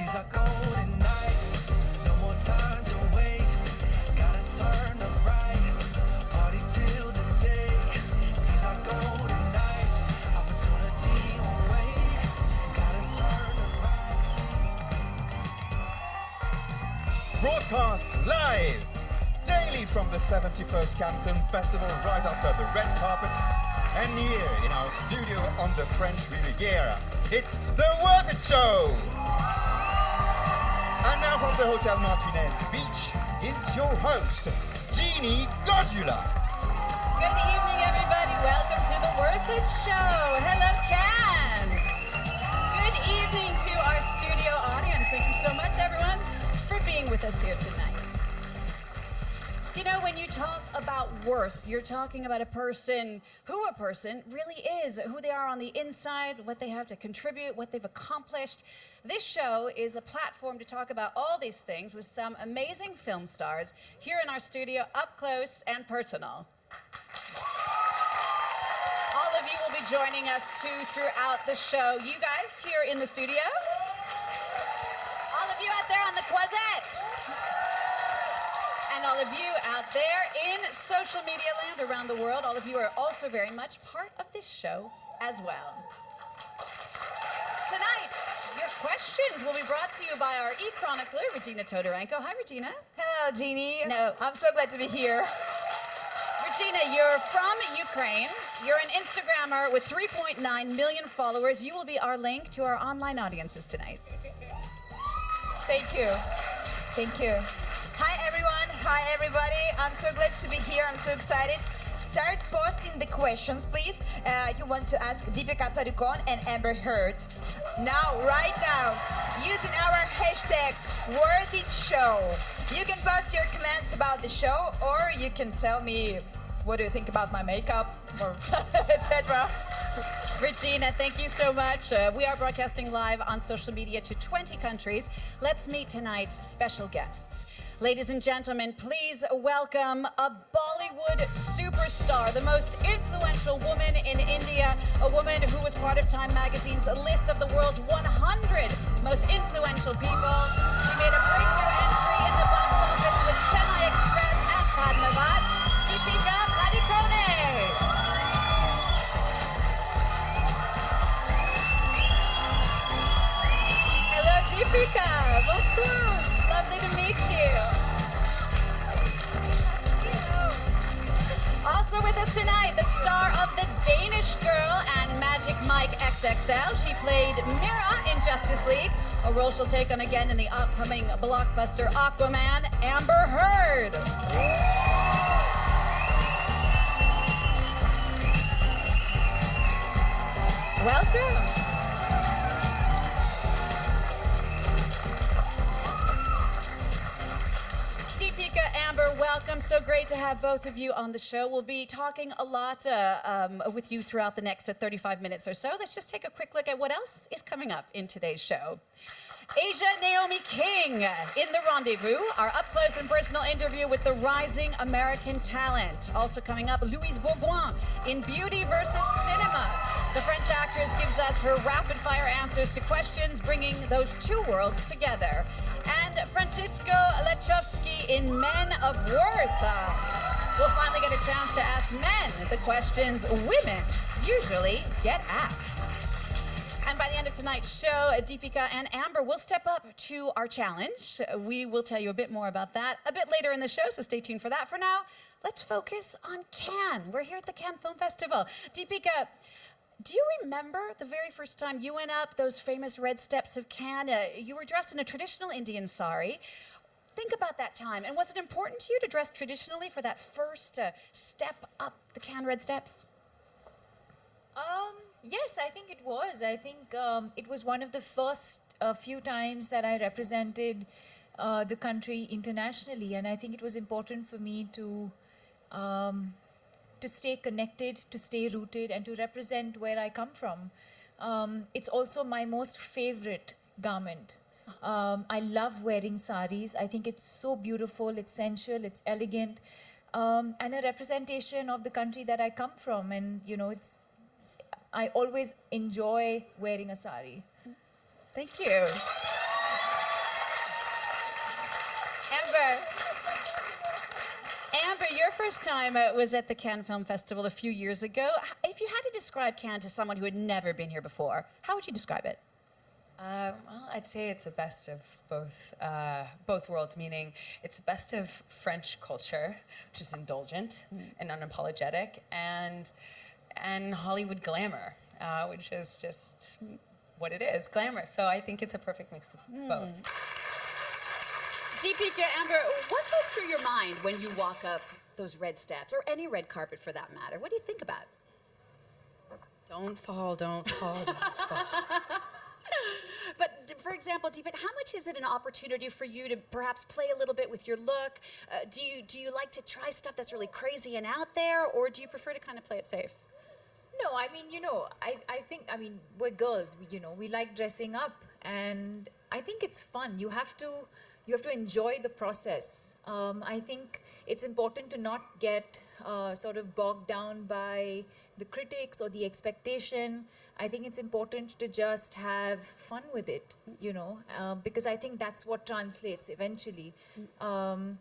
These are golden nights, no more time to waste. Gotta turn to right, party till the day. These are golden nights, opportunity won't wait. Gotta turn to right. Broadcast live daily from the 71st Cannes Film Festival right after the red carpet, and here in our studio on the French Riviera, it's the Worth It Show! And now from the Hotel Martinez Beach is your host, Jeannie Godula. Good evening, everybody. Welcome to the Worth It Show. Hello, Cannes. Good evening to our studio audience. Thank you so much, everyone, for being with us here tonight. You know, when you talk about worth, you're talking about a person really is, who they are on the inside, what they have to contribute, what they've accomplished. This show is a platform to talk about all these things with some amazing film stars here in our studio, up close and personal. All of you will be joining us too throughout the show. You guys here in the studio, all of you out there on the Croisette, and all of you out there in social media land around the world, all of you are also very much part of this show as well. Tonight, your questions will be brought to you by our e-chronicler, Regina Todorenko. Hi, Regina. Hello, Jeannie. No. I'm so glad to be here. Regina, you're from Ukraine. You're an Instagrammer with 3.9 million followers. You will be our link to our online audiences tonight. Thank you. Thank you. Hi, everyone. Hi, everybody. I'm so glad to be here. I'm so excited. Start posting the questions, please. You want to ask Deepika Padukone and Amber Heard. Now, right now, using our hashtag #WorthItShow. You can post your comments about the show, or you can tell me what do you think about my makeup, or etc. Regina, thank you so much. We are broadcasting live on social media to 20 countries. Let's meet tonight's special guests. Ladies and gentlemen, please welcome a Bollywood superstar, the most influential woman in India, a woman who was part of Time Magazine's list of the world's 100 most influential people. She made a breakthrough entry in the box office with Chennai Express and Padmavat, Deepika Padukone. Hello, Deepika. Bonsoir. Lovely to meet you. Also with us tonight, the star of The Danish Girl and Magic Mike XXL. She played Mira in Justice League, a role she'll take on again in the upcoming blockbuster Aquaman, Amber Heard. Welcome. Deepika, Amber, welcome. So great to have both of you on the show. We'll be talking a lot with you throughout the next 35 minutes or so. Let's just take a quick look at what else is coming up in today's show. Asia Naomi King in The Rendezvous, our up-close and personal interview with the rising American talent. Also coming up, Louise Bourgoin in Beauty versus Cinema. The French actress gives us her rapid-fire answers to questions, bringing those two worlds together. And Francisco Lechowski in Men of Worth. We'll finally get a chance to ask men the questions women usually get asked. And by the end of tonight's show, Deepika and Amber will step up to our challenge. We will tell you a bit more about that a bit later in the show, so stay tuned for that. For now, let's focus on Cannes. We're here at the Cannes Film Festival. Deepika, do you remember the very first time you went up those famous red steps of Cannes? You were dressed in a traditional Indian sari. Think about that time. And was it important to you to dress traditionally for that first step up the Cannes red steps? Yes, I think it was. I think it was one of the first few times that I represented the country internationally, and I think it was important for me to stay connected, to stay rooted, and to represent where I come from. It's also my most favorite garment. I love wearing saris. I think it's so beautiful, it's sensual, it's elegant, and a representation of the country that I come from. And you know, I always enjoy wearing a sari. Thank you. first time was at the Cannes Film Festival a few years ago. If you had to describe Cannes to someone who had never been here before, how would you describe it? Well, I'd say it's a best of both worlds, meaning it's the best of French culture, which is indulgent and unapologetic, and Hollywood glamour, which is just what it is, glamour. So I think it's a perfect mix of both. Deepika, Amber, what goes through your mind when you walk up those red steps, or any red carpet for that matter? What do you think about? Don't fall, don't fall, don't fall. But for example, Deepika, how much is it an opportunity for you to perhaps play a little bit with your look? Do you like to try stuff that's really crazy and out there, or do you prefer to kind of play it safe? No, I mean, I think, we're girls, we like dressing up, and I think it's fun. You have to enjoy the process. I think it's important to not get sort of bogged down by the critics or the expectation. I think it's important to just have fun with it, because I think that's what translates eventually. The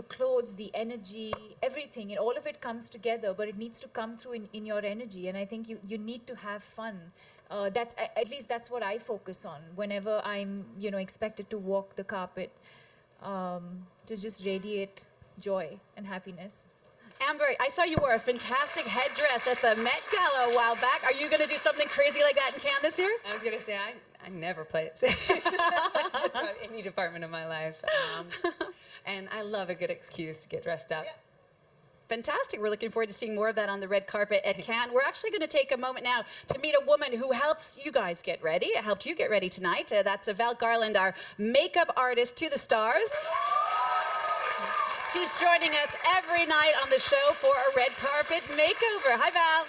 clothes, the energy, everything, all of it comes together, but it needs to come through in your energy. And I think you need to have fun. At least that's what I focus on whenever I'm, expected to walk the carpet, to just radiate joy and happiness. Amber, I saw you wore a fantastic headdress at the Met Gala a while back. Are you going to do something crazy like that in Cannes this year? I was going to say, I never play it safe, just about any department of my life. And I love a good excuse to get dressed up. Yeah. Fantastic. We're looking forward to seeing more of that on the red carpet at Cannes. We're actually going to take a moment now to meet a woman who helps you guys get ready, helped you get ready tonight. That's Val Garland, our makeup artist to the stars. She's joining us every night on the show for a red carpet makeover. Hi, Val.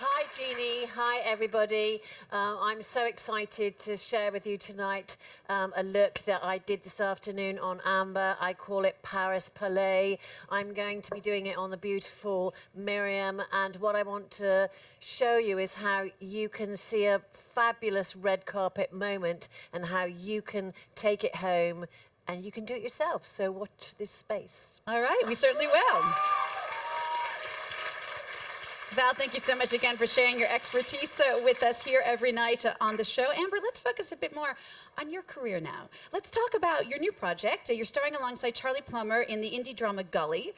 Hi, Jeannie. Hi, everybody. I'm so excited to share with you tonight a look that I did this afternoon on Amber. I call it Paris Palais. I'm going to be doing it on the beautiful Miriam. And what I want to show you is how you can see a fabulous red carpet moment and how you can take it home and you can do it yourself. So watch this space. All right, we certainly will. Val, thank you so much again for sharing your expertise with us here every night on the show. Amber, let's focus a bit more on your career now. Let's talk about your new project. You're starring alongside Charlie Plummer in the indie drama Gully.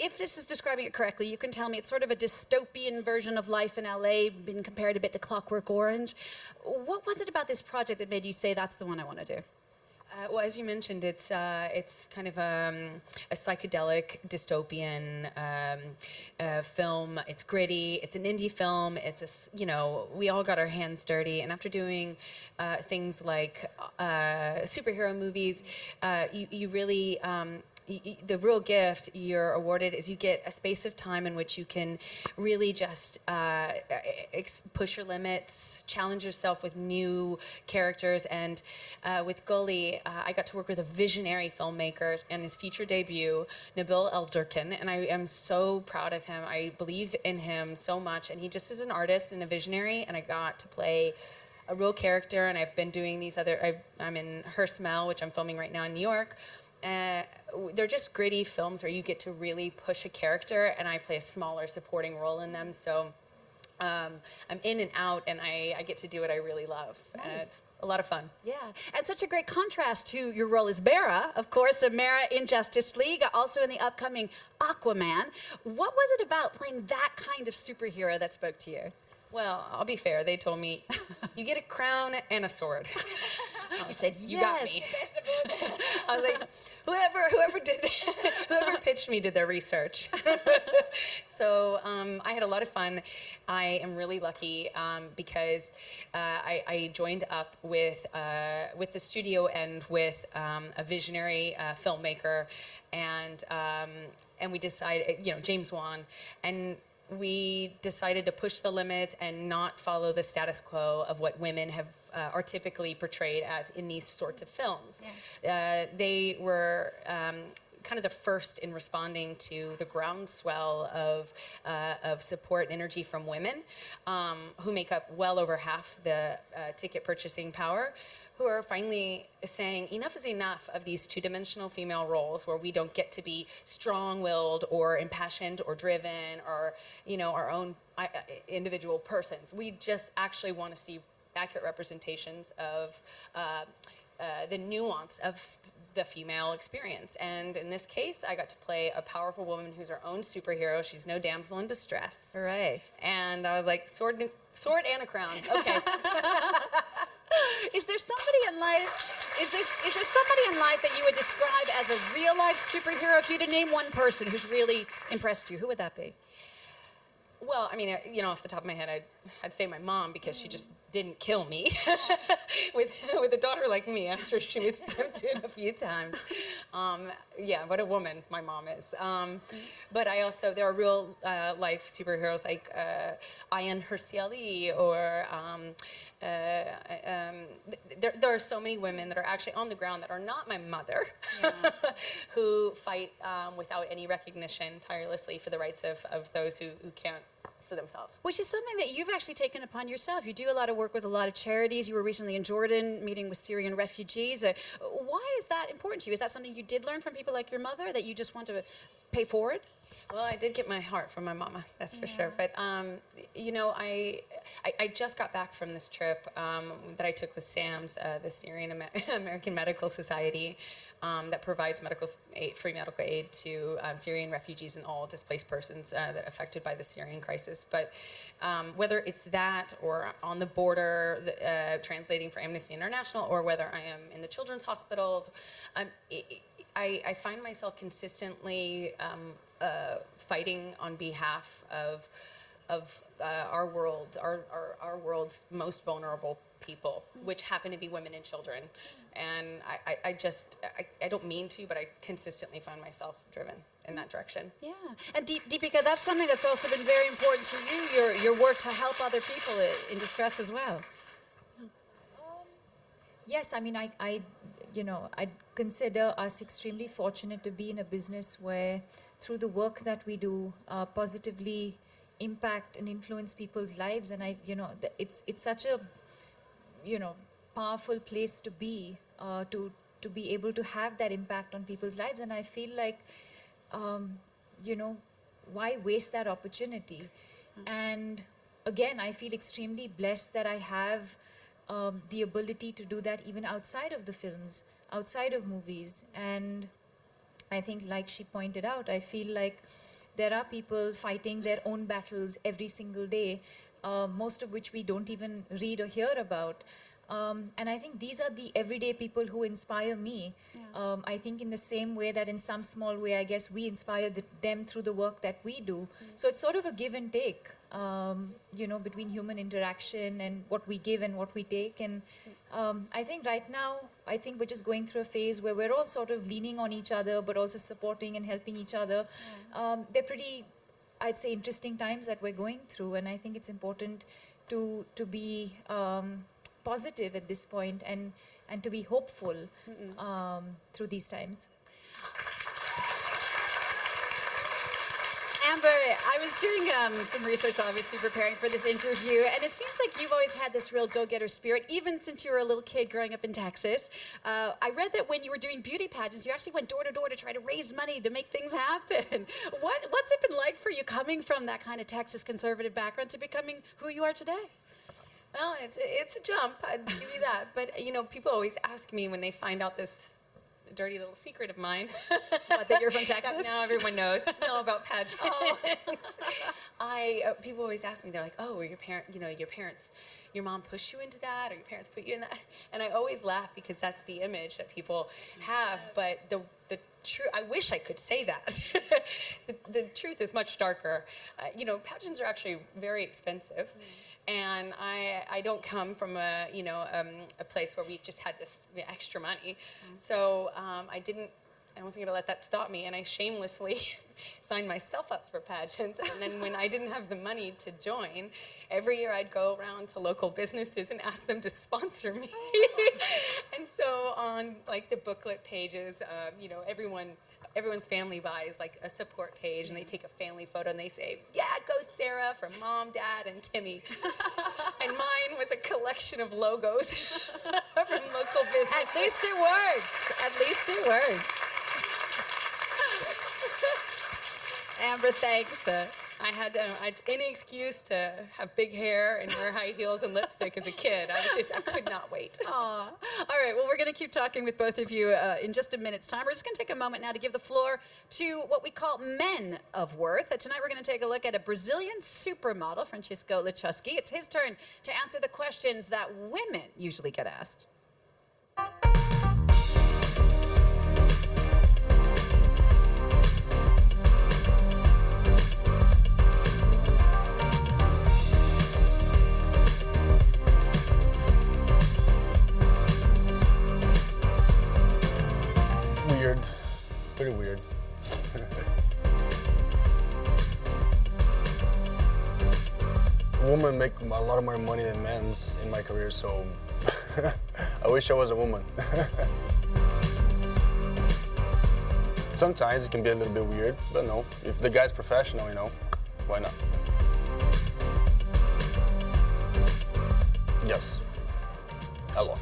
If this is describing it correctly, you can tell me it's sort of a dystopian version of life in LA, been compared a bit to Clockwork Orange. What was it about this project that made you say that's the one I want to do? Well, as you mentioned, it's kind of a psychedelic dystopian film. It's gritty. It's an indie film. It's we all got our hands dirty, and after doing things like superhero movies, you really. The real gift you're awarded is you get a space of time in which you can really just push your limits, challenge yourself with new characters. And with Gully, I got to work with a visionary filmmaker and his feature debut, Nabil Elderkin, and I am so proud of him. I believe in him so much, and he just is an artist and a visionary, and I got to play a real character. And I've been doing these I'm in Her Smell, which I'm filming right now in New York. They're just gritty films where you get to really push a character, and I play a smaller supporting role in them. So I'm in and out, and I get to do what I really love. Nice. And it's a lot of fun. Yeah, and such a great contrast to your role as Mera, of course, Mera in Justice League, also in the upcoming Aquaman. What was it about playing that kind of superhero that spoke to you? Well, I'll be fair. They told me, you get a crown and a sword. You said, you got me. I was like, whoever pitched me did their research. So I had a lot of fun. I am really lucky because I joined up with the studio and with a visionary filmmaker, and we decided, James Wan, and we decided to push the limits and not follow the status quo of what women are typically portrayed as in these sorts of films. Yeah. They were kind of the first in responding to the groundswell of support and energy from women, who make up well over half the ticket purchasing power, who are finally saying enough is enough of these two-dimensional female roles where we don't get to be strong-willed or impassioned or driven or, our own individual persons. We just actually want to see accurate representations of the nuance of the female experience. And in this case, I got to play a powerful woman who's her own superhero. She's no damsel in distress. Hooray. And I was like, sword and a crown. Okay. Is there somebody in life? Is there somebody in life that you would describe as a real life superhero? If you had to name one person who's really impressed you, who would that be? Well, I mean, off the top of my head, I'd say my mom, because she just didn't kill me. with a daughter like me, I'm sure she was tempted a few times. Yeah, what a woman my mom is. But there are real life superheroes like Ayan Hirsi Ali, or there are so many women that are actually on the ground that are not my mother, who fight without any recognition tirelessly for the rights of those who can't for themselves. Which is something that you've actually taken upon yourself. You do a lot of work with a lot of charities. You were recently in Jordan meeting with Syrian refugees. Why is that important to you? Is that something you did learn from people like your mother that you just want to pay forward? Well, I did get my heart from my mama, that's for sure. But, I just got back from this trip that I took with SAMS, the Syrian American Medical Society, that provides free medical aid to Syrian refugees and all displaced persons that are affected by the Syrian crisis. But whether it's that or on the border, translating for Amnesty International, or whether I am in the children's hospitals, I find myself consistently fighting on behalf of our world, our world's most vulnerable people, which happen to be women and children. And I don't mean to, but I consistently find myself driven in that direction. Yeah. And Deepika, that's something that's also been very important to you, your work to help other people in distress as well. Yes, I mean, I consider us extremely fortunate to be in a business where, through the work that we do, positively impact and influence people's lives. And it's such a, powerful place to be, to be able to have that impact on people's lives. And I feel like, why waste that opportunity? And again, I feel extremely blessed that I have the ability to do that even outside of the films, outside of movies. And I think, like she pointed out, I feel like there are people fighting their own battles every single day, most of which we don't even read or hear about. And I think these are the everyday people who inspire me. Yeah. I think in the same way that in some small way, I guess we inspire them through the work that we do. So it's sort of a give and take, between human interaction and what we give and what we take. And I think right now, we're just going through a phase where we're all sort of leaning on each other, but also supporting and helping each other. Yeah. They're pretty, I'd say, interesting times that we're going through. And I think it's important to be positive at this point and to be hopeful through these times. Amber, I was doing some research, obviously, preparing for this interview, and it seems like you've always had this real go-getter spirit, even since you were a little kid growing up in Texas. I read that when you were doing beauty pageants, you actually went door to door to try to raise money to make things happen. What's it been like for you coming from that kind of Texas conservative background to becoming who you are today? Well, it's a jump, I'd give you that. But, people always ask me when they find out this dirty little secret of mine. What, that you're from Texas? Now everyone knows about pageants. Oh. People always ask me, they're like, oh, were your parents, your mom pushed you into that, or your parents put you in that? And I always laugh because that's the image that people have. But the truth, I wish I could say that. the truth is much darker. Pageants are actually very expensive. And I don't come from a place where we just had this extra money. So I I wasn't gonna let that stop me, and I shamelessly signed myself up for pageants. And then when I didn't have the money to join, every year I'd go around to local businesses and ask them to sponsor me. And so on like the booklet pages, you know, everyone's family buys like a support page, and they take a family photo and they say, "Yeah, go Sarah," from Mom, Dad, and Timmy. And mine was a collection of logos from local businesses. At least it worked. At least it worked. Amber, thanks. I had any excuse to have big hair and wear high heels and lipstick as a kid. I could not wait. Aw. All right, well, we're going to keep talking with both of you in just a minute's time. We're just going to take a moment now to give the floor to what we call men of worth. Tonight, we're going to take a look at a Brazilian supermodel, Francisco Lechusky. It's his turn to answer the questions that women usually get asked. Weird. Pretty weird. Women make a lot more money than men's in my career, so I wish I was a woman. Sometimes it can be a little bit weird, but no. If the guy's professional, you know, why not? Yes. A lot.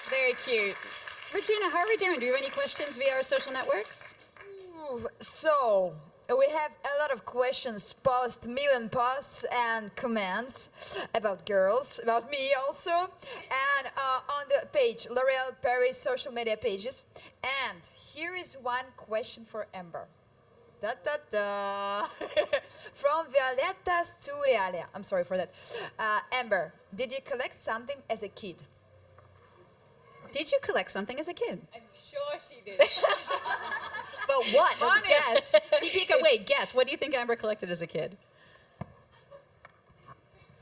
Very cute. Regina, how are we doing? Do you have any questions via our social networks? So, we have a lot of questions, million posts and comments about girls, about me also, and on the page, L'Oreal Paris social media pages. And here is one question for Amber. Da, da, da. From Violeta Sturialia. I'm sorry for that. Amber, did you collect something as a kid? Did you collect something as a kid? I'm sure she did. But what? Let's guess. Deepika, wait, guess. What do you think Amber collected as a kid?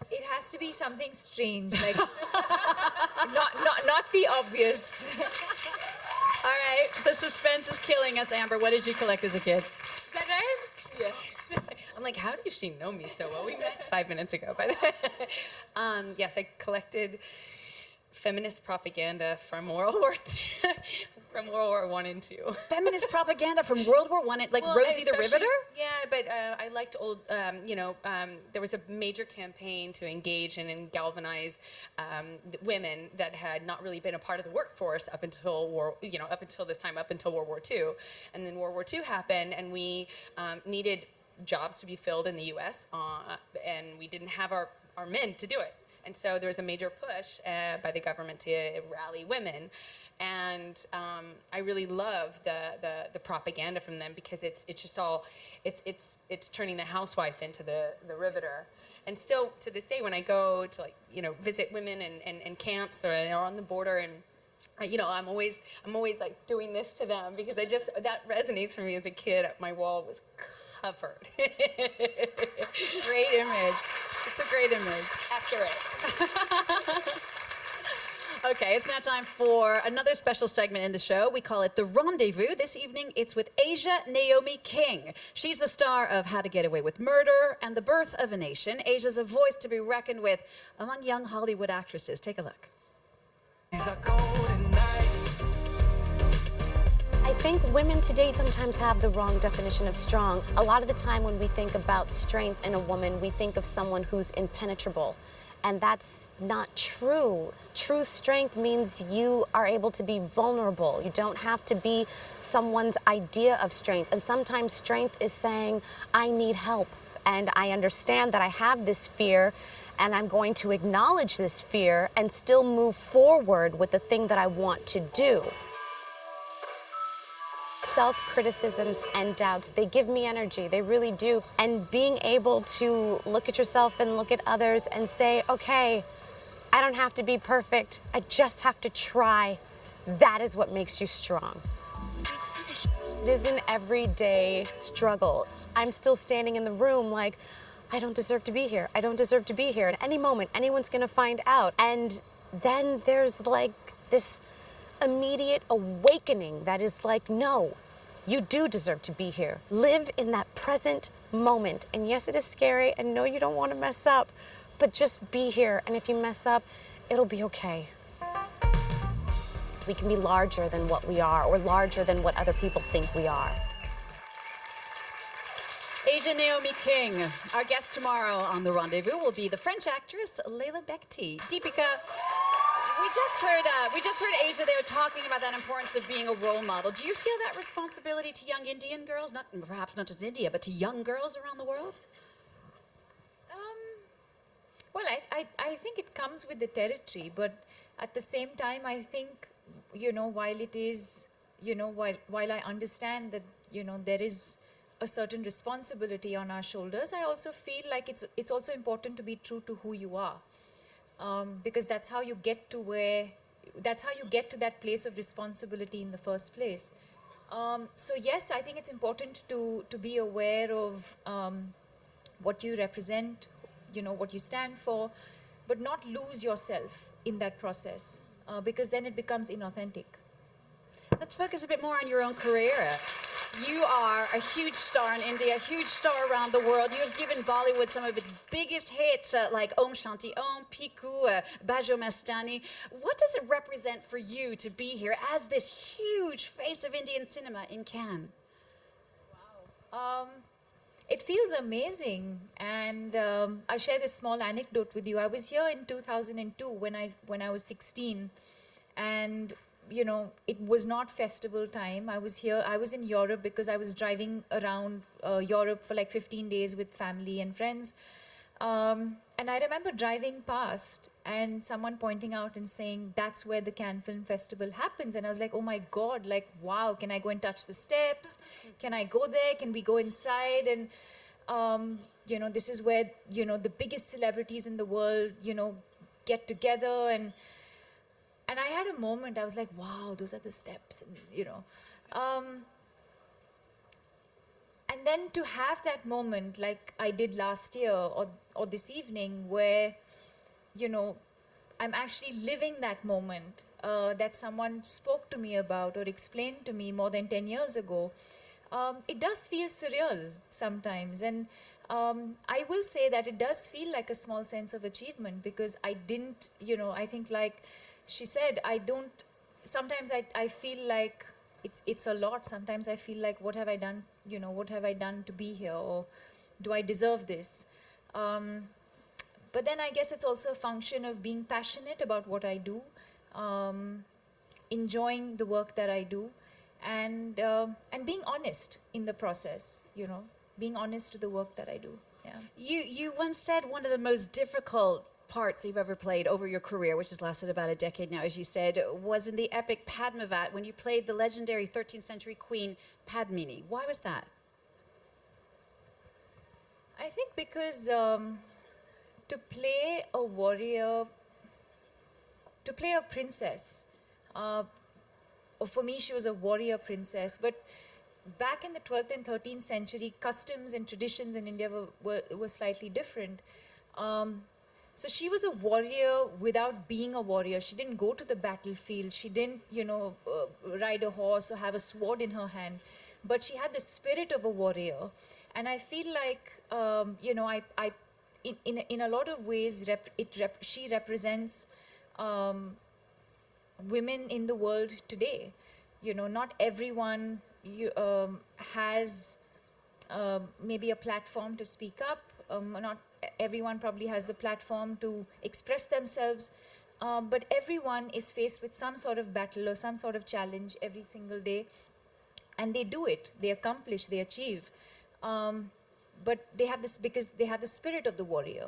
It has to be something strange, like not the obvious. All right, the suspense is killing us, Amber. What did you collect as a kid? Is that right? Yeah. I'm like, how does she know me so well? We met 5 minutes ago, by the way. Yes, I collected feminist propaganda from World War II, from World War I and II. Feminist propaganda from World War I, like Rosie the especially- Riveter? Yeah, but I liked old, there was a major campaign to engage and galvanize women that had not really been a part of the workforce up until this time, up until World War II. And then World War II happened, and we needed jobs to be filled in the U.S., and we didn't have our men to do it. And so there was a major push by the government to rally women, and I really love the propaganda from them, because it's just all it's turning the housewife into the riveter. And still to this day, when I go to visit women in camps or on the border, and I'm always like doing this to them, because that resonates for me as a kid. My wall was covered. Great image. It's a great image. Accurate. Okay, it's now time for another special segment in the show. We call it The Rendezvous. This evening, it's with Asia Naomi King. She's the star of How to Get Away with Murder and The Birth of a Nation. Asia's a voice to be reckoned with among young Hollywood actresses. Take a look. These are golden nights. I think women today sometimes have the wrong definition of strong. A lot of the time when we think about strength in a woman, we think of someone who's impenetrable. And that's not true. True strength means you are able to be vulnerable. You don't have to be someone's idea of strength. And sometimes strength is saying, I need help. And I understand that I have this fear, and I'm going to acknowledge this fear and still move forward with the thing that I want to do. Self-criticisms and doubts, they give me energy, they really do. And being able to look at yourself and look at others and say, okay, I don't have to be perfect, I just have to try. That is what makes you strong. It is an everyday struggle. I'm still standing in the room like, I don't deserve to be here. I don't deserve to be here. At any moment, anyone's gonna find out. And then there's like this immediate awakening that is like, no, you do deserve to be here. Live in that present moment. And yes, it is scary, and no, you don't want to mess up, but just be here. And if you mess up, it'll be okay. We can be larger than what we are, or larger than what other people think we are. Asia Naomi King, our guest tomorrow on The Rendezvous will be the French actress Leila Bekti. Deepika, we just heard Asia there talking about that importance of being a role model. Do you feel that responsibility to young Indian girls, perhaps not just India, but to young girls around the world? Well, I think it comes with the territory, but at the same time, I think, while it is, while I understand that, there is a certain responsibility on our shoulders, I also feel like it's also important to be true to who you are. Because that's how you get to that place of responsibility in the first place. So yes, I think it's important to be aware of what you represent, what you stand for, but not lose yourself in that process, because then it becomes inauthentic. Let's focus a bit more on your own career. You are a huge star in India, a huge star around the world. You have given Bollywood some of its biggest hits, like Om Shanti Om, Piku, Bajo Mastani. What does it represent for you to be here as this huge face of Indian cinema in Cannes? It feels amazing, and I'll share this small anecdote with you. I was here in 2002 when I was 16, and it was not festival time. I was in Europe because I was driving around Europe for like 15 days with family and friends. And I remember driving past and someone pointing out and saying, that's where the Cannes Film Festival happens. And I was like, oh my God, like, wow, can I go and touch the steps? Can I go there? Can we go inside? And, this is where, the biggest celebrities in the world, get together. And I had a moment, I was like, wow, those are the steps, and and then to have that moment like I did last year or this evening where, I'm actually living that moment that someone spoke to me about or explained to me more than 10 years ago, it does feel surreal sometimes. And I will say that it does feel like a small sense of achievement because I didn't, I think like she said, sometimes I feel like it's a lot. Sometimes I feel like, what have I done? What have I done to be here? Or do I deserve this? But then I guess it's also a function of being passionate about what I do, enjoying the work that I do, and being honest in the process, being honest to the work that I do. Yeah. You once said one of the most difficult parts you've ever played over your career, which has lasted about a decade now, as you said, was in the epic Padmavat when you played the legendary 13th century queen Padmini. Why was that? I think because to play a warrior, to play a princess, for me she was a warrior princess, but back in the 12th and 13th century, customs and traditions in India were slightly different. So she was a warrior without being a warrior. She didn't go to the battlefield. She didn't, ride a horse or have a sword in her hand. But she had the spirit of a warrior. And I feel like, in a lot of ways, she represents women in the world today. Not everyone has maybe a platform to speak up. Not everyone probably has the platform to express themselves, but everyone is faced with some sort of battle or some sort of challenge every single day, and they do it, they accomplish, they achieve, but they have this because they have the spirit of the warrior.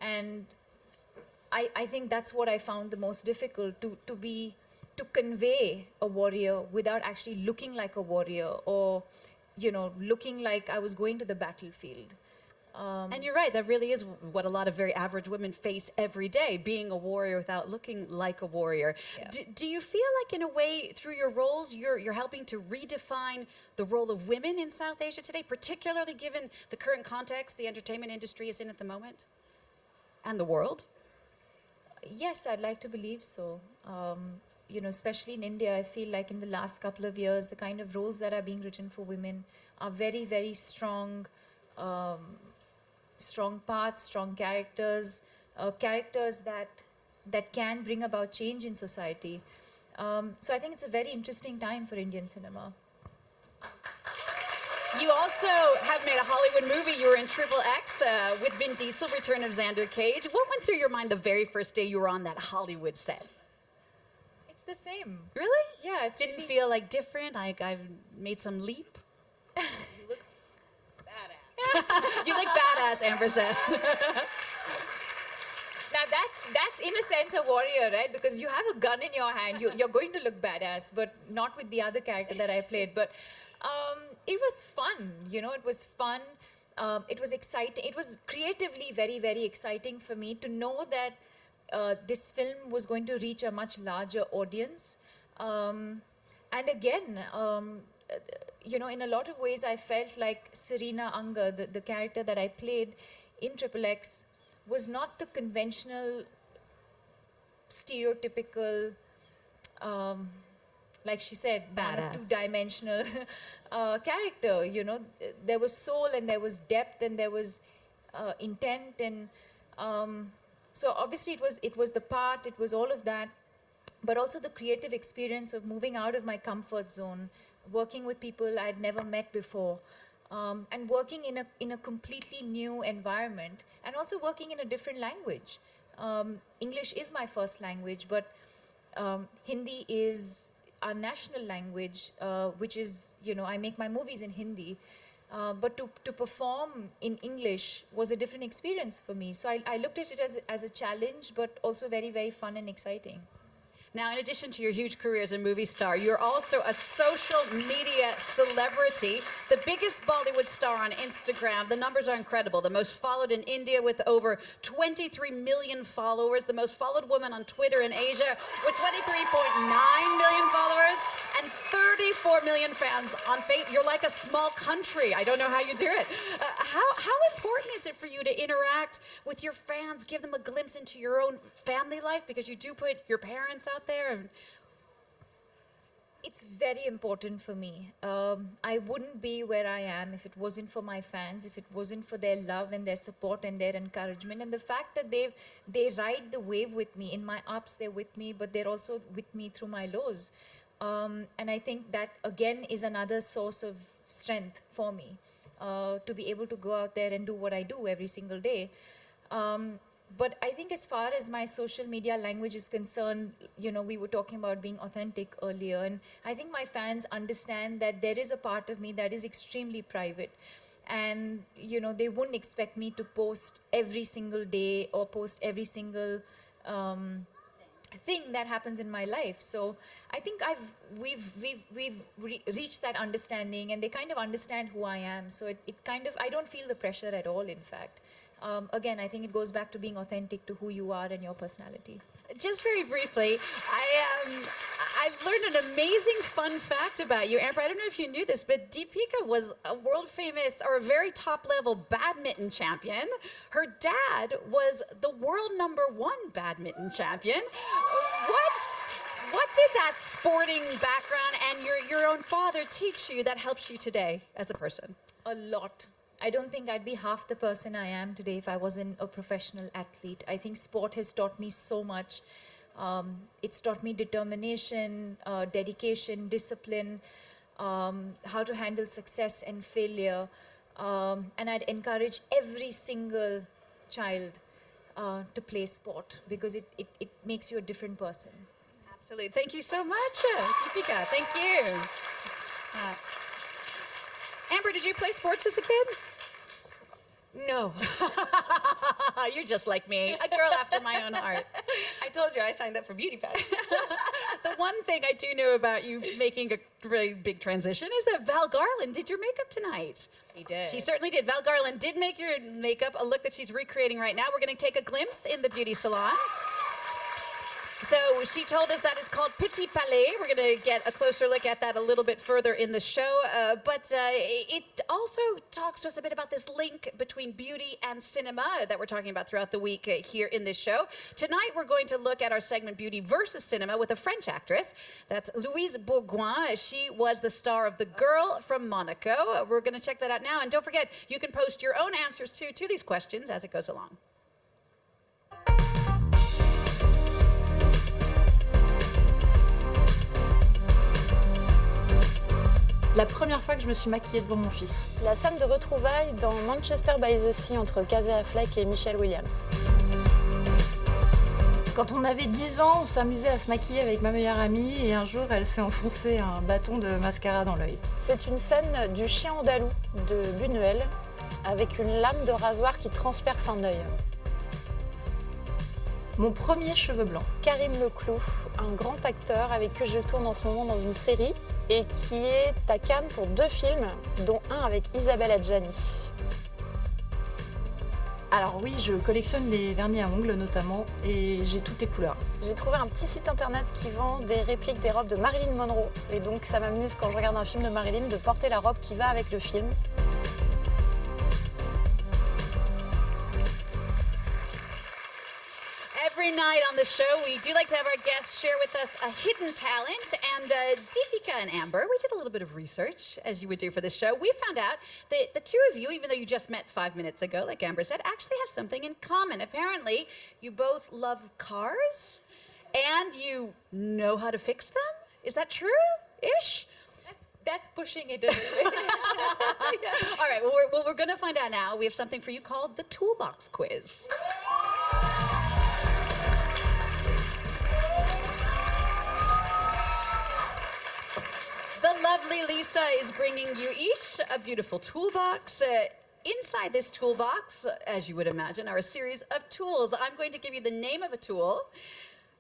And I think that's what I found the most difficult, to convey a warrior without actually looking like a warrior or looking like I was going to the battlefield. And you're right, that really is what a lot of very average women face every day, being a warrior without looking like a warrior. Yeah. Do you feel like, in a way, through your roles, you're helping to redefine the role of women in South Asia today, particularly given the current context the entertainment industry is in at the moment? And the world? Yes, I'd like to believe so. Especially in India, I feel like in the last couple of years, the kind of roles that are being written for women are very, very strong, strong paths, strong characters, characters that can bring about change in society. So I think it's a very interesting time for Indian cinema. You also have made a Hollywood movie. You were in Triple X with Vin Diesel, Return of Xander Cage. What went through your mind the very first day you were on that Hollywood set? It's the same. Really? Yeah, it's Didn't really- feel like different? Like I've made some leap? You look badass, Amber said. Now that's in a sense a warrior, right? Because you have a gun in your hand, you're going to look badass, but not with the other character that I played. But it was fun, it was fun. It was exciting. It was creatively very, very exciting for me to know that this film was going to reach a much larger audience. And again, in a lot of ways, I felt like Serena Unger, the character that I played in Triple X, was not the conventional, stereotypical, like she said, Badass. two-dimensional character. There was soul and there was depth and there was intent, and so obviously it was the part, it was all of that, but also the creative experience of moving out of my comfort zone, working with people I'd never met before, and working in a completely new environment, and also working in a different language. English is my first language, but Hindi is our national language, which is, I make my movies in Hindi. But to perform in English was a different experience for me. So I looked at it as a challenge, but also very, very fun and exciting. Now, in addition to your huge career as a movie star, you're also a social media celebrity, the biggest Bollywood star on Instagram. The numbers are incredible. The most followed in India with over 23 million followers, the most followed woman on Twitter in Asia with 23.9 million followers, and 34 million fans on Facebook. You're like a small country. I don't know how you do it. How important is it for you to interact with your fans, give them a glimpse into your own family life, because you do put your parents out there? It's very important for me. I wouldn't be where I am if it wasn't for my fans, if it wasn't for their love and their support and their encouragement, and the fact that they ride the wave with me. In my ups, they're with me, but they're also with me through my lows. And I think that, again, is another source of strength for me, to be able to go out there and do what I do every single day. But I think as far as my social media language is concerned, we were talking about being authentic earlier, and I think my fans understand that there is a part of me that is extremely private. And, they wouldn't expect me to post every single day or post every single thing that happens in my life. So I think we've reached that understanding, and they kind of understand who I am. So I don't feel the pressure at all, in fact. Again, I think it goes back to being authentic to who you are and your personality. Just very briefly, I learned an amazing fun fact about you, Amber. I don't know if you knew this, but Deepika was a world famous, or a very top level badminton champion. Her dad was the world #1 badminton champion. What did that sporting background and your own father teach you that helps you today as a person? A lot. I don't think I'd be half the person I am today if I wasn't a professional athlete. I think sport has taught me so much. It's taught me determination, dedication, discipline, how to handle success and failure. And I'd encourage every single child to play sport, because it makes you a different person. Absolutely. Thank you so much, Deepika. Thank you. Amber, did you play sports as a kid? No. You're just like me, a girl after my own heart. I told you I signed up for beauty pageants. The one thing I do know about you making a really big transition is that Val Garland did your makeup tonight. He did. She certainly did. Val Garland did make your makeup, a look that she's recreating right now. We're going to take a glimpse in the beauty salon. So she told us that is called Petit Palais. We're going to get a closer look at that a little bit further in the show. But it also talks to us a bit about this link between beauty and cinema that we're talking about throughout the week here in this show. Tonight, we're going to look at our segment Beauty versus Cinema with a French actress. That's Louise Bourgoin. She was the star of The Girl from Monaco. We're going to check that out now. And don't forget, you can post your own answers, too, to these questions as it goes along. La première fois que je me suis maquillée devant mon fils. La scène de retrouvailles dans Manchester by the Sea entre Casey Affleck et Michelle Williams. Quand on avait 10 ans, on s'amusait à se maquiller avec ma meilleure amie et un jour, elle s'est enfoncée un bâton de mascara dans l'œil. C'est une scène du chien andalou de Buñuel avec une lame de rasoir qui transperce un œil. Mon premier cheveu blanc. Karim Leclou, un grand acteur avec qui je tourne en ce moment dans une série et qui est à Cannes pour 2 films, dont un avec Isabelle Adjani. Alors oui, je collectionne les vernis à ongles notamment et j'ai toutes les couleurs. J'ai trouvé un petit site internet qui vend des répliques des robes de Marilyn Monroe et donc ça m'amuse quand je regarde un film de Marilyn de porter la robe qui va avec le film. Every night on the show, we do like to have our guests share with us a hidden talent. And Deepika and Amber, we did a little bit of research, as you would do for the show. We found out that the two of you, even though you just met 5 minutes ago, like Amber said, actually have something in common. Apparently, you both love cars, and you know how to fix them. Is that true-ish? That's pushing it a little bit. All right, well, we're going to find out now. We have something for you called the Toolbox Quiz. The lovely Lisa is bringing you each a beautiful toolbox. Inside this toolbox, as you would imagine, are a series of tools. I'm going to give you the name of a tool.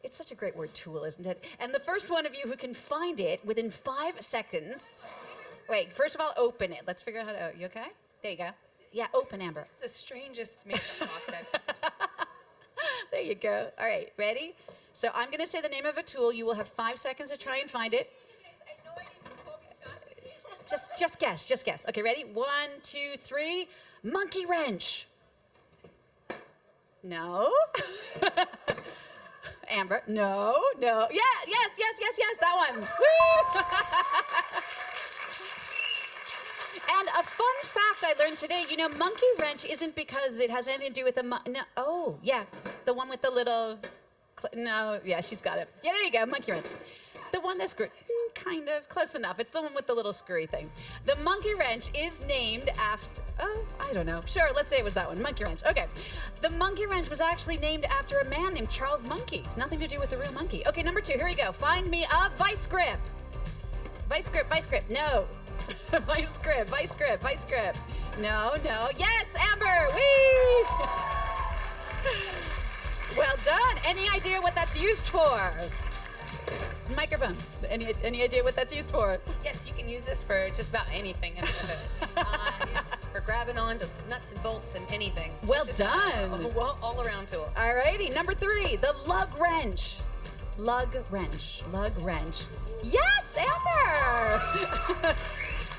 It's such a great word, tool, isn't it? And the first one of you who can find it within 5 seconds... Wait, first of all, open it. Let's figure out how to... You okay? There you go. Yeah, open, Amber. It's the strangest makeup box I've ever There you go. All right, ready? So I'm going to say the name of a tool. You will have 5 seconds to try and find it. Just guess. Okay, ready? 1, 2, 3. Monkey wrench. No. Amber. No. Yeah, yes. That one. Woo! And a fun fact I learned today, you know, monkey wrench isn't because it has anything to do with the no. Oh, yeah, the one with the little. No, yeah, she's got it. Yeah, there you go, monkey wrench. The one that's kind of close enough. It's the one with the little screwy thing. The monkey wrench is named after, oh, I don't know. Sure, let's say it was that one, monkey wrench. Okay. The monkey wrench was actually named after a man named Charles Monkey. Nothing to do with the real monkey. Okay, number 2, here we go. Find me a vice grip. Vice grip, no. Vice grip. No. Yes, Amber, whee! Well done. Any idea what that's used for? Microphone. Any idea what that's used for? Yes, you can use this for just about anything. Use this for grabbing onto nuts and bolts and anything. Well done. All around tool. All righty, number 3, the lug wrench. Lug wrench. Yes, Amber!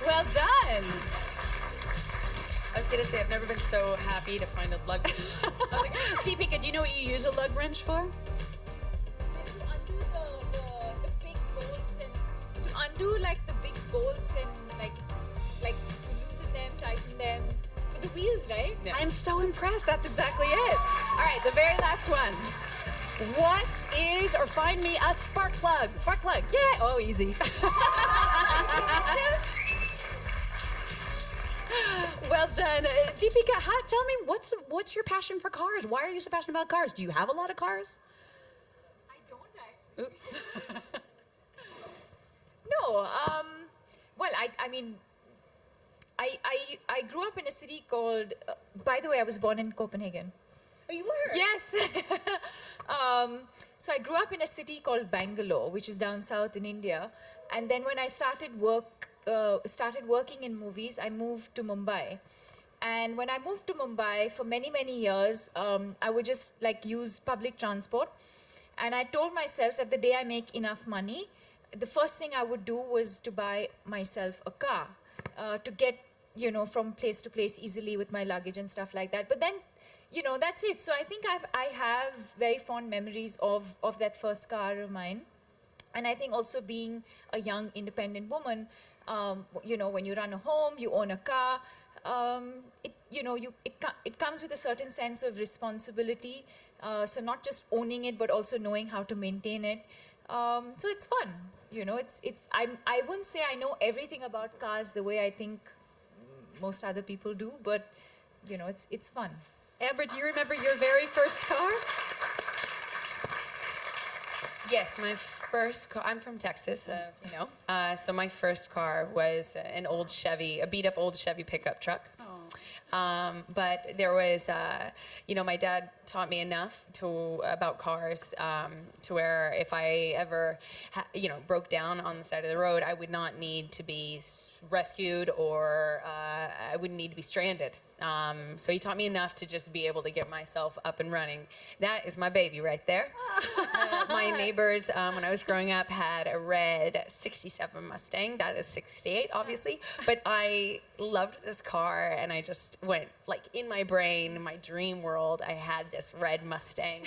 Well done. I was gonna say, I've never been so happy to find a lug wrench. Deepika, do you know what you use a lug wrench for? Undo like the big bolts and like to loosen them, tighten them for the wheels, right? Yeah. I'm so impressed. That's exactly it. All right, the very last one. What is, or find me a spark plug? Spark plug. Yeah. Oh, easy. Well done. Deepika, tell me, what's your passion for cars? Why are you so passionate about cars? Do you have a lot of cars? I don't actually. No, well, I mean, I grew up in a city called by the way, I was born in Copenhagen. Oh, you were? Yes. So I grew up in a city called Bangalore, which is down south in India. And then when I started working in movies, I moved to Mumbai. And when I moved to Mumbai for many, many years, I would just like use public transport. And I told myself that the day I make enough money, the first thing I would do was to buy myself a car to get, from place to place easily with my luggage and stuff like that. But then, that's it. So I think I have very fond memories of that first car of mine. And I think also being a young independent woman, when you run a home, you own a car, it comes with a certain sense of responsibility. So not just owning it, but also knowing how to maintain it. So it's fun. I wouldn't say I know everything about cars the way I think most other people do, but it's fun. Amber, do you remember your very first car? Yes, my first car, I'm from Texas, as you know. So my first car was an old Chevy, a beat up old Chevy pickup truck. But there was, my dad taught me enough about cars to where if I ever, broke down on the side of the road, I would not need to be rescued or I wouldn't need to be stranded. So he taught me enough to just be able to get myself up and running. That is my baby right there. My neighbors, when I was growing up, had a red 67 Mustang. That is 68, obviously. But I loved this car, and I just went, like, in my brain, in my dream world, I had this red Mustang.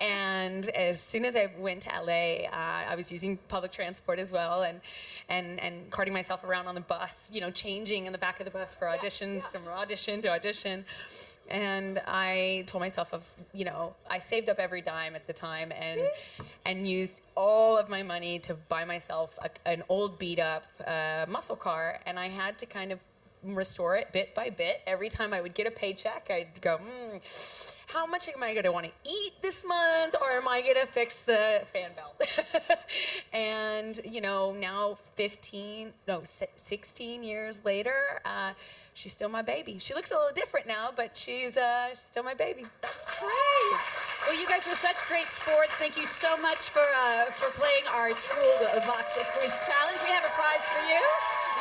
And as soon as I went to LA, I was using public transport as well, and carting myself around on the bus, changing in the back of the bus for auditions, from audition to audition. And I told myself I saved up every dime at the time and used all of my money to buy myself an old beat up muscle car, and I had to kind of restore it bit by bit. Every time I would get a paycheck, I'd go, how much am I going to want to eat this month, or am I going to fix the fan belt? And, now 16 years later, she's still my baby. She looks a little different now, but she's still my baby. That's great. Well, you guys were such great sports. Thank you so much for playing our Toolbox Quiz Challenge. We have a prize for you.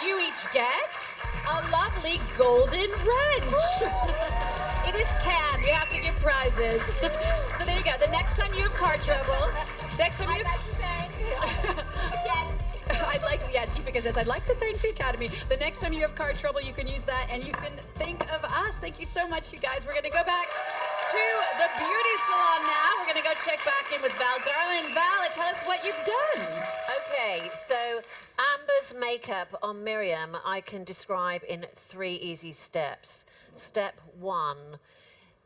You each get a lovely golden wrench. It is canned. We have to give prizes. So there you go. The next time you have car trouble, Deepika says, I'd like to thank the Academy. The next time you have car trouble, you can use that, and you can think of us. Thank you so much, you guys. We're going to go back to the beauty salon now. We're going to go check back in with Val Garland. Val, tell us what you've done. Okay, so Amber's makeup on Miriam I can describe in 3 easy steps. Step 1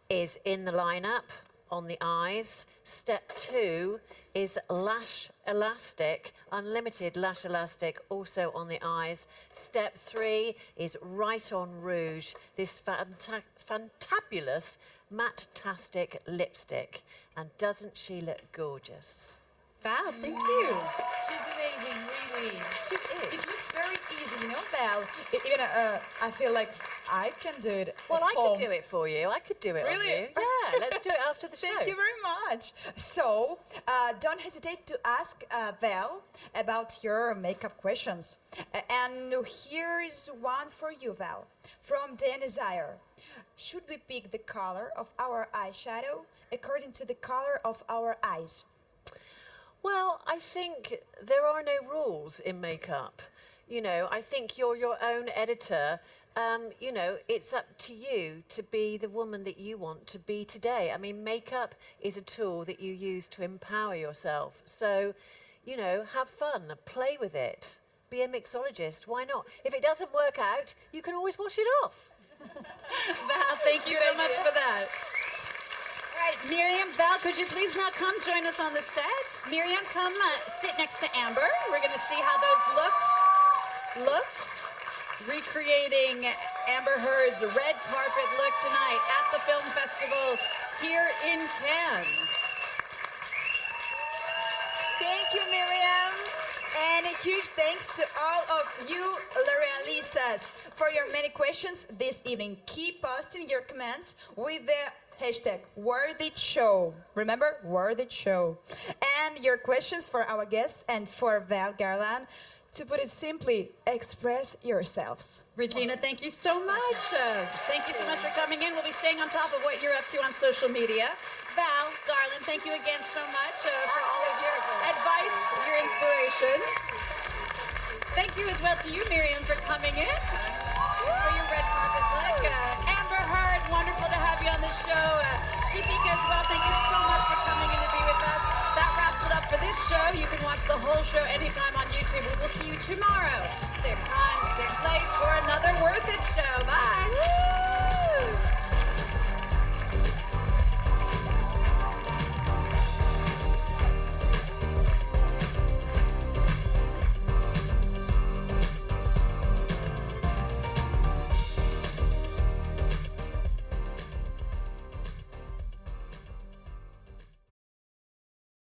is in the lineup on the eyes. Step 2 is lash elastic, unlimited lash elastic, also on the eyes. Step 3 is right on rouge, this fantabulous matte-tastic lipstick. And doesn't she look gorgeous? Val, thank you. She's amazing, really. She is. It looks very easy, Val. I feel like I can do it. Well, at I home. could do it for you. I could do it Really? on you. Yeah, let's do it after the show. Thank you very much. So, don't hesitate to ask Val about your makeup questions. And here is one for you, Val, from Dan Desire. Should we pick the color of our eyeshadow according to the color of our eyes? Well, I think there are no rules in makeup. I think you're your own editor. It's up to you to be the woman that you want to be today. I mean, makeup is a tool that you use to empower yourself. So, have fun, play with it. Be a mixologist, why not? If it doesn't work out, you can always wash it off. Val, thank you so much for that. All right, Miriam, Val, could you please now come join us on the set? Miriam, come sit next to Amber. We're going to see how those looks look. Recreating Amber Heard's red carpet look tonight at the film festival here in Cannes. Thank you, Miriam. And huge thanks to all of you L'Orealistas for your many questions this evening. Keep posting your comments with the hashtag #WorthItShow. Remember, #WorthItShow. And your questions for our guests and for Val Garland. To put it simply, express yourselves. Regina, thank you so much. Thank you so much for coming in. We'll be staying on top of what you're up to on social media. Val Garland, thank you again so much for all of your advice, your inspiration. Thank you as well to you, Miriam, for coming in for your red carpet look. Amber Heard, wonderful to have you on the show. Deepika as well, thank you so much for coming in to be with us. That wraps it up for this show. You can watch the whole show anytime on YouTube. We will see you tomorrow. Same time, same place for another Worth It show. Bye.